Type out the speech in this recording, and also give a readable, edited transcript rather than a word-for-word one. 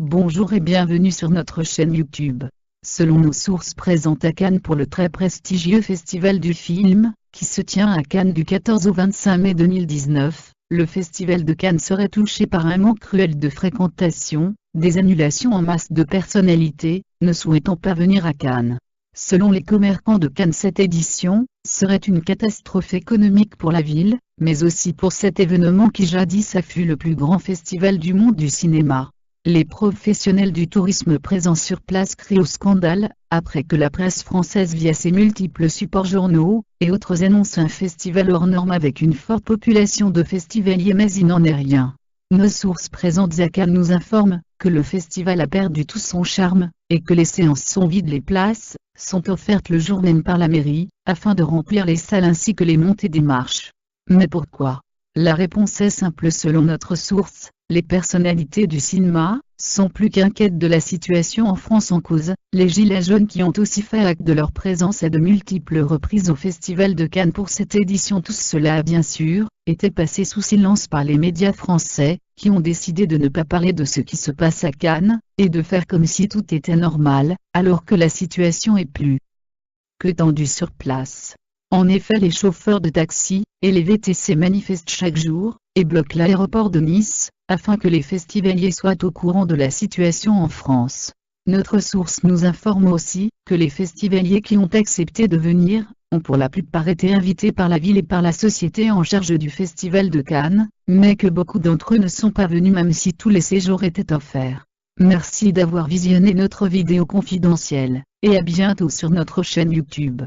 Bonjour et bienvenue sur notre chaîne YouTube. Selon nos sources présentes à Cannes pour le très prestigieux Festival du film, qui se tient à Cannes du 14 au 25 mai 2019, le Festival de Cannes serait touché par un manque cruel de fréquentation, des annulations en masse de personnalités, ne souhaitant pas venir à Cannes. Selon les commerçants de Cannes, cette édition serait une catastrophe économique pour la ville, mais aussi pour cet événement qui jadis a fut le plus grand festival du monde du cinéma. Les professionnels du tourisme présents sur place crient au scandale, après que la presse française via ses multiples supports journaux et autres annonce un festival hors norme avec une forte population de festivaliers, mais il n'en est rien. Nos sources présentes à Cannes nous informent que le festival a perdu tout son charme, et que les séances sont vides. Les places sont offertes le jour même par la mairie, afin de remplir les salles ainsi que les montées des marches. Mais pourquoi? La réponse est simple selon notre source. Les personnalités du cinéma sont plus qu'inquiètes de la situation en France en cause. Les gilets jaunes qui ont aussi fait acte de leur présence à de multiples reprises au Festival de Cannes pour cette édition. Tout cela a bien sûr été passé sous silence par les médias français, qui ont décidé de ne pas parler de ce qui se passe à Cannes, et de faire comme si tout était normal, alors que la situation est plus que tendue sur place. En effet, les chauffeurs de taxi et les VTC manifestent chaque jour, et bloquent l'aéroport de Nice, afin que les festivaliers soient au courant de la situation en France. Notre source nous informe aussi que les festivaliers qui ont accepté de venir ont pour la plupart été invités par la ville et par la société en charge du Festival de Cannes, mais que beaucoup d'entre eux ne sont pas venus même si tous les séjours étaient offerts. Merci d'avoir visionné notre vidéo confidentielle, et à bientôt sur notre chaîne YouTube.